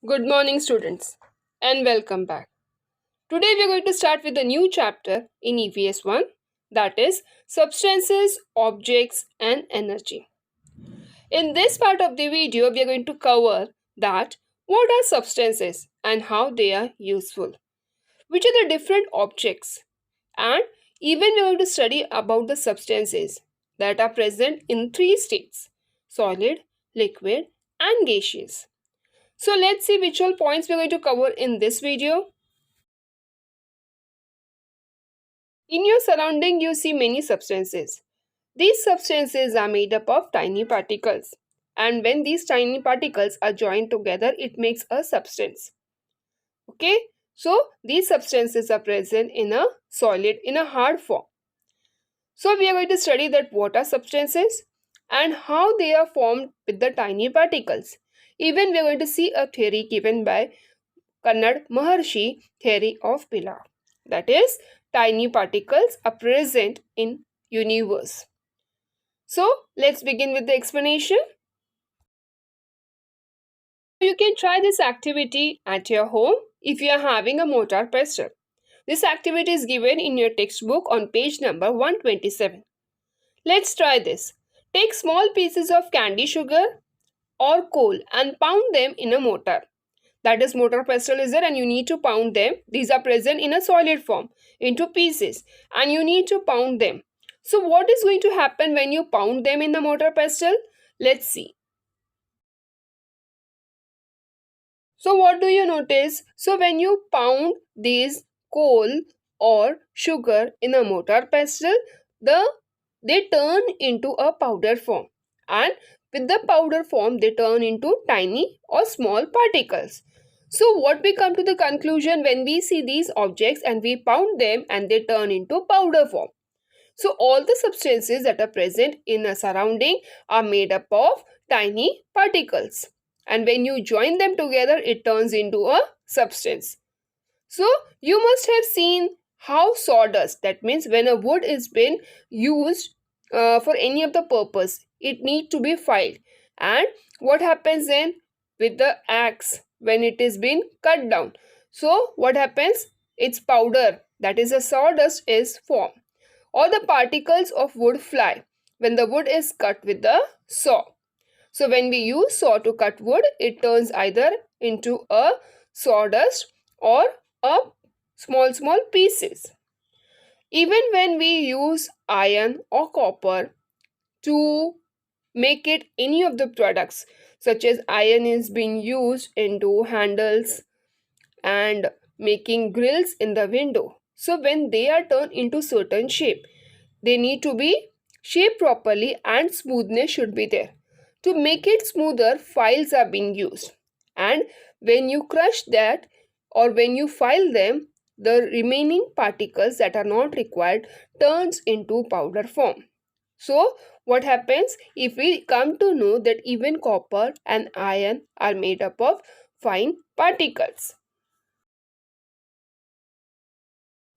Good morning, students, and welcome back. Today, we are going to start with a new chapter in EVS 1, that is Substances, Objects, and Energy. In this part of the video, we are going to cover that what are substances and how they are useful, which are the different objects, and even we are going to study about the substances that are present in three states: solid, liquid, and gaseous. So let's see which all points we're going to cover in this video. In your surrounding, you see many substances. These substances are made up of tiny particles. And when these tiny particles are joined together, it makes a substance. Okay? So, these substances are present in a solid, in a hard form. So, we are going to study that what are substances and how they are formed with the tiny particles. Even we are going to see a theory given by Kanad Maharshi theory of pillar. That is, tiny particles are present in universe. So, let's begin with the explanation. You can try this activity at your home if you are having a mortar pestle. This activity is given in your textbook on page number 127. Let's try this. Take small pieces of candy sugar or coal and pound them in a mortar. That is, mortar pestle is there and you need to pound them. These are present in a solid form into pieces and you need to pound them. So what is going to happen when you pound them in the mortar pestle? Let's see. So what do you notice? So when you pound these coal or sugar in a mortar pestle, they turn into a powder form, and with the powder form they turn into tiny or small particles. So what we come to the conclusion when we see these objects and we pound them and they turn into powder form. So all the substances that are present in a surrounding are made up of tiny particles. And when you join them together, it turns into a substance. So you must have seen how sawdust, that means when a wood is been used for any of the purpose, it need to be filed. And what happens then with the axe when it is been cut down? So what happens? Its powder, that is a sawdust, is formed, or the particles of wood fly when the wood is cut with the saw. So when we use saw to cut wood, it turns either into a sawdust or a small pieces. Even when we use iron or copper to make it any of the products, such as iron is being used into handles and making grills in the window. So when they are turned into certain shape, they need to be shaped properly and smoothness should be there. To make it smoother, files are being used. And when you crush that or when you file them, the remaining particles that are not required turns into powder form. So what happens if we come to know that even copper and iron are made up of fine particles?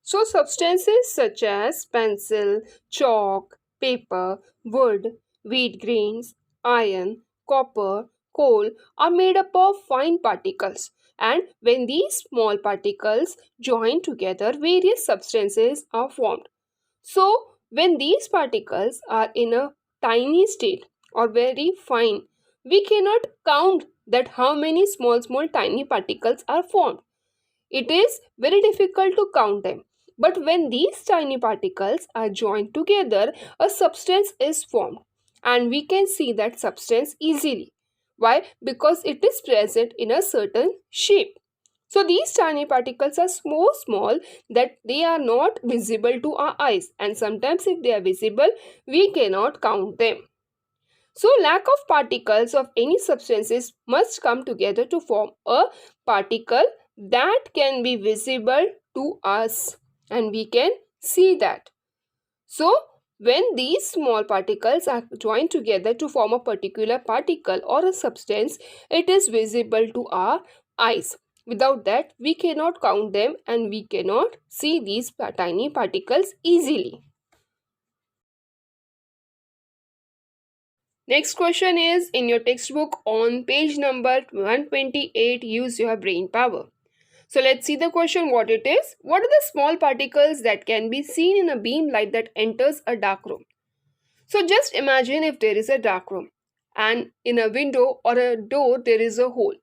So substances such as pencil, chalk, paper, wood, wheat grains, iron, copper, coal are made up of fine particles, and when these small particles join together, various substances are formed. So when these particles are in a tiny state or very fine, we cannot count that how many small tiny particles are formed. It is very difficult to count them. But when these tiny particles are joined together, a substance is formed. And we can see that substance easily. Why? Because it is present in a certain shape. So these tiny particles are so small that they are not visible to our eyes. And sometimes if they are visible, we cannot count them. So lack of particles of any substances must come together to form a particle that can be visible to us and we can see that. So when these small particles are joined together to form a particular particle or a substance, it is visible to our eyes. Without that, we cannot count them and we cannot see these tiny particles easily. Next question is in your textbook on page number 128, use your brain power. So let's see the question what it is. What are the small particles that can be seen in a beam light that enters a dark room? So just imagine if there is a dark room and in a window or a door there is a hole.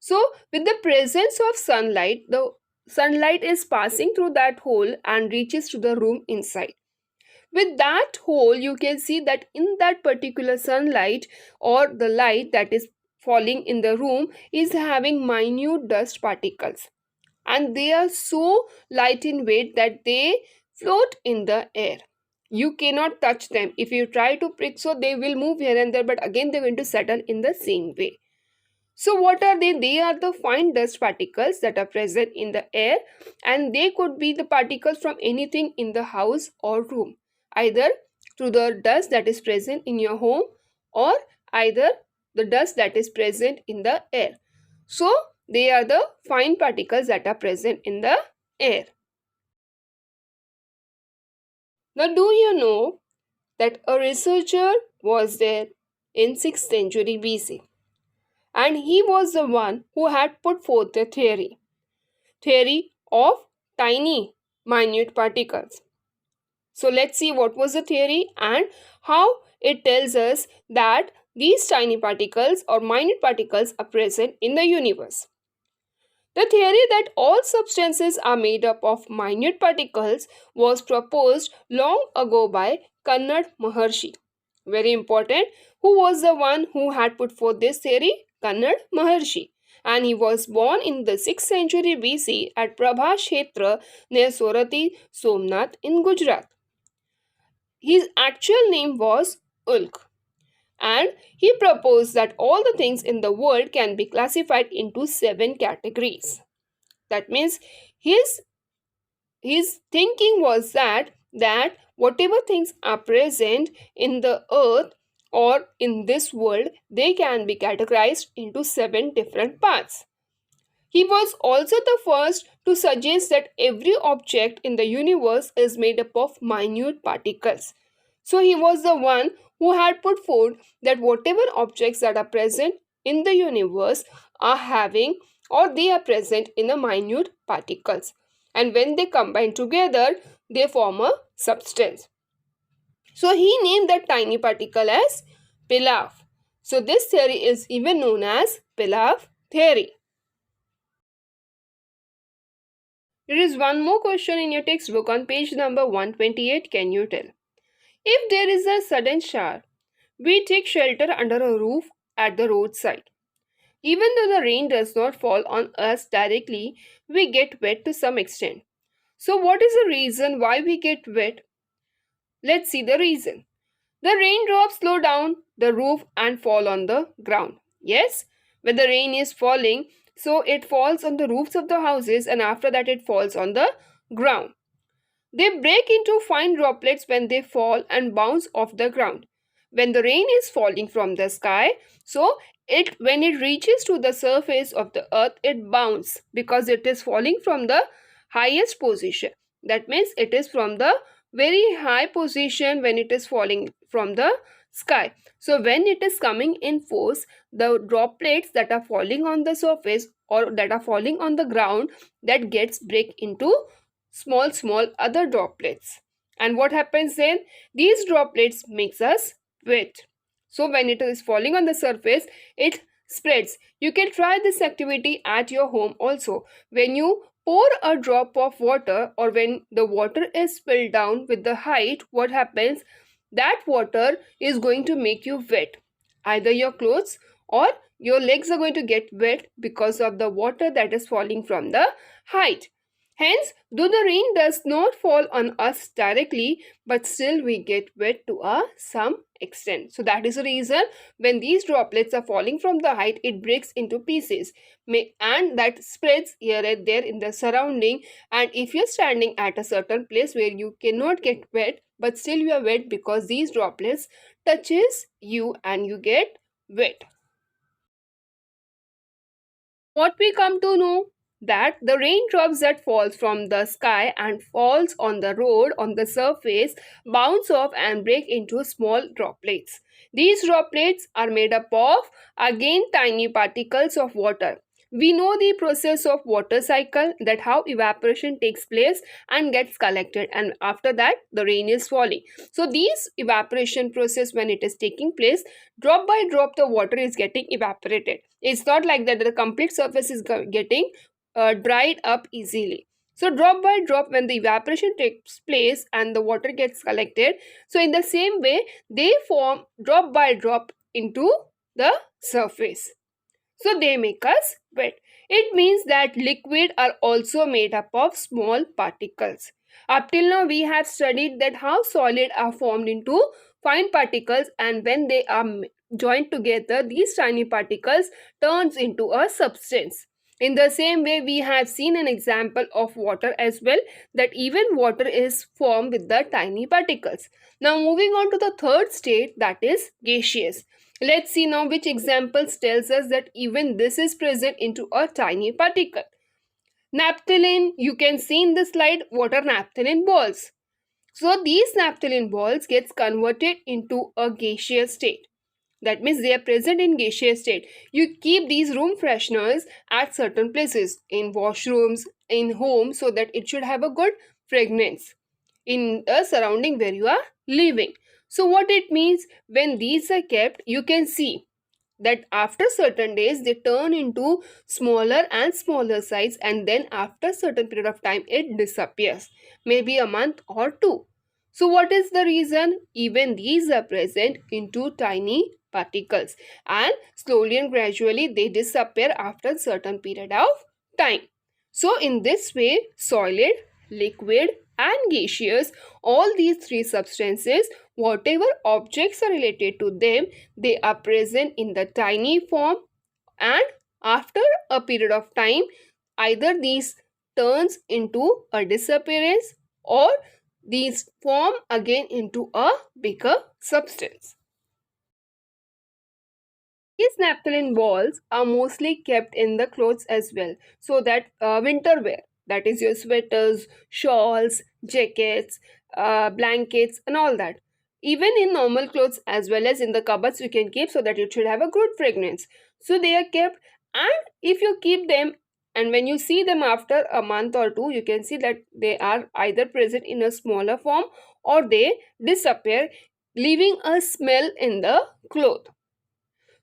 So with the presence of sunlight, the sunlight is passing through that hole and reaches to the room inside. With that hole, you can see that in that particular sunlight or the light that is falling in the room is having minute dust particles, and they are so light in weight that they float in the air. You cannot touch them. If you try to prick, so they will move here and there, but again they're going to settle in the same way. So what are they? They are the fine dust particles that are present in the air, and they could be the particles from anything in the house or room, either through the dust that is present in your home or either the dust that is present in the air. So they are the fine particles that are present in the air. Now do you know that a researcher was there in 6th century BC, and he was the one who had put forth the theory of tiny minute particles. So let's see what was the theory and how it tells us that these tiny particles or minute particles are present in the universe. The theory that all substances are made up of minute particles was proposed long ago by Kanad Maharshi. Very important. Who was the one who had put forth this theory? Kanad Maharshi. And he was born in the 6th century BC at Prabhashetra near Sorati, Somnath in Gujarat. His actual name was Ulk, and he proposed that all the things in the world can be classified into 7 categories. That means his thinking was that whatever things are present in the earth or in this world, they can be categorized into 7 different parts. He was also the first to suggest that every object in the universe is made up of minute particles. So he was the one who had put forth that whatever objects that are present in the universe are having or they are present in the minute particles. And when they combine together, they form a substance. So he named that tiny particle as pilaf. So this theory is even known as pilaf theory. There is one more question in your textbook on page number 128. Can you tell? If there is a sudden shower, we take shelter under a roof at the roadside. Even though the rain does not fall on us directly, we get wet to some extent. So, what is the reason why we get wet? Let's see the reason. The raindrops slow down the roof and fall on the ground. Yes, when the rain is falling, so it falls on the roofs of the houses and after that it falls on the ground. They break into fine droplets when they fall and bounce off the ground. When the rain is falling from the sky, so when it reaches to the surface of the earth, it bounces because it is falling from the highest position. That means it is from the very high position when it is falling from the sky. So when it is coming in force, the droplets that are falling on the surface or that are falling on the ground, that gets break into small other droplets. And what happens then? These droplets makes us wet. So when it is falling on the surface, it spreads. You can try this activity at your home also. When you pour a drop of water or when the water is spilled down with the height, what happens? That water is going to make you wet. Either your clothes or your legs are going to get wet because of the water that is falling from the height. Hence, though the rain does not fall on us directly, but still we get wet to some extent. So that is the reason when these droplets are falling from the height, it breaks into pieces and that spreads here and there in the surrounding. And if you're standing at a certain place where you cannot get wet, but still you are wet because these droplets touches you and you get wet. What we come to know that the raindrops that falls from the sky and falls on the road on the surface bounce off and break into small droplets. These droplets are made up of again tiny particles of water. We know the process of water cycle, that how evaporation takes place and gets collected, and after that the rain is falling. So these evaporation process, when it is taking place, drop by drop the water is getting evaporated. It's not like that the complete surface is getting dried up easily. So drop by drop, when the evaporation takes place and the water gets collected, so in the same way they form drop by drop into the surface. So they make us wet. It means that liquid are also made up of small particles. Up till now we have studied that how solid are formed into fine particles, and when they are joined together, these tiny particles turns into a substance. In the same way, we have seen an example of water as well, that even water is formed with the tiny particles. Now moving on to the third state, that is gaseous. Let's see now which examples tells us that even this is present into a tiny particle. Naphthalene, you can see in the slide what are naphthalene balls. So these naphthalene balls gets converted into a gaseous state. That means they are present in gaseous state. You keep these room fresheners at certain places, in washrooms, in home, so that it should have a good fragrance in the surrounding where you are living. So what it means, when these are kept, you can see that after certain days they turn into smaller and smaller size, and then after certain period of time it disappears, maybe a month or two. So what is the reason? Even these are present into tiny particles, and slowly and gradually they disappear after certain period of time. So in this way, solid, liquid and gaseous, all these three substances, whatever objects are related to them, they are present in the tiny form, and after a period of time either these turns into a disappearance or these form again into a bigger substance. These naphthalene balls are mostly kept in the clothes as well, so that winter wear, that is your sweaters, shawls, jackets, blankets and all that. Even in normal clothes as well as in the cupboards you can keep, so that it should have a good fragrance. So they are kept, and if you keep them and when you see them after a month or two, you can see that they are either present in a smaller form or they disappear, leaving a smell in the cloth.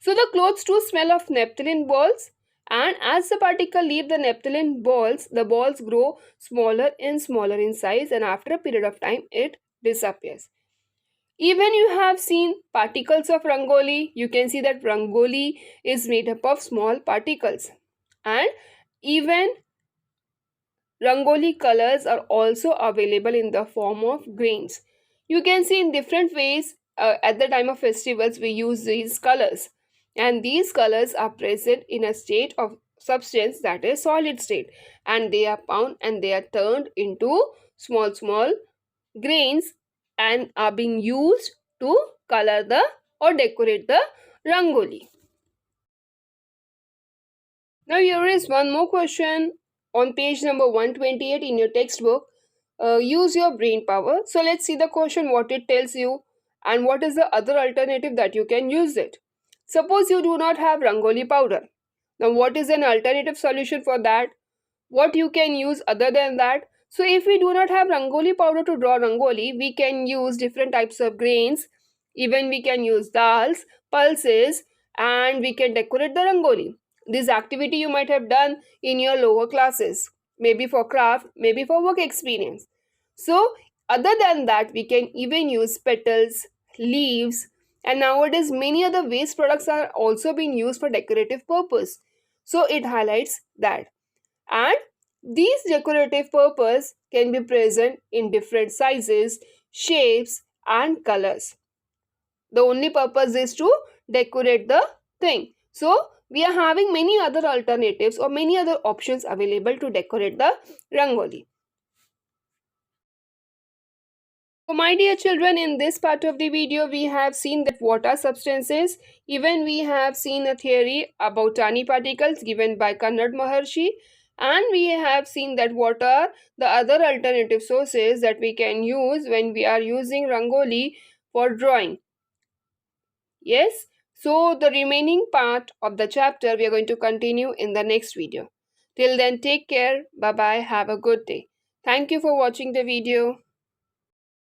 So the clothes too smell of naphthalene balls, and as the particle leave the naphthalene balls, the balls grow smaller and smaller in size, and after a period of time it disappears. Even you have seen particles of Rangoli. You can see that Rangoli is made up of small particles, and even Rangoli colors are also available in the form of grains. You can see in different ways at the time of festivals we use these colors, and these colors are present in a state of substance, that is solid state, and they are bound and they are turned into small grains and are being used to color the or decorate the Rangoli. Now here is one more question on page number 128 in your textbook. Use your brain power. So let's see the question, what it tells you and what is the other alternative that you can use it. Suppose you do not have Rangoli powder. Now what is an alternative solution for that? What you can use other than that? So if we do not have Rangoli powder to draw Rangoli, we can use different types of grains. Even we can use dals, pulses, and we can decorate the Rangoli. This activity you might have done in your lower classes, maybe for craft, maybe for work experience. So other than that, we can even use petals, leaves, and nowadays many other waste products are also being used for decorative purpose. So it highlights that. And these decorative purpose can be present in different sizes, shapes and colors. The only purpose is to decorate the thing. So we are having many other alternatives or many other options available to decorate the Rangoli. So my dear children, in this part of the video we have seen that what are substances. Even we have seen a theory about tiny particles given by Kanad Maharshi. And we have seen that what are the other alternative sources that we can use when we are using Rangoli for drawing. Yes, so the remaining part of the chapter we are going to continue in the next video. Till then, take care. Bye bye. Have a good day. Thank you for watching the video.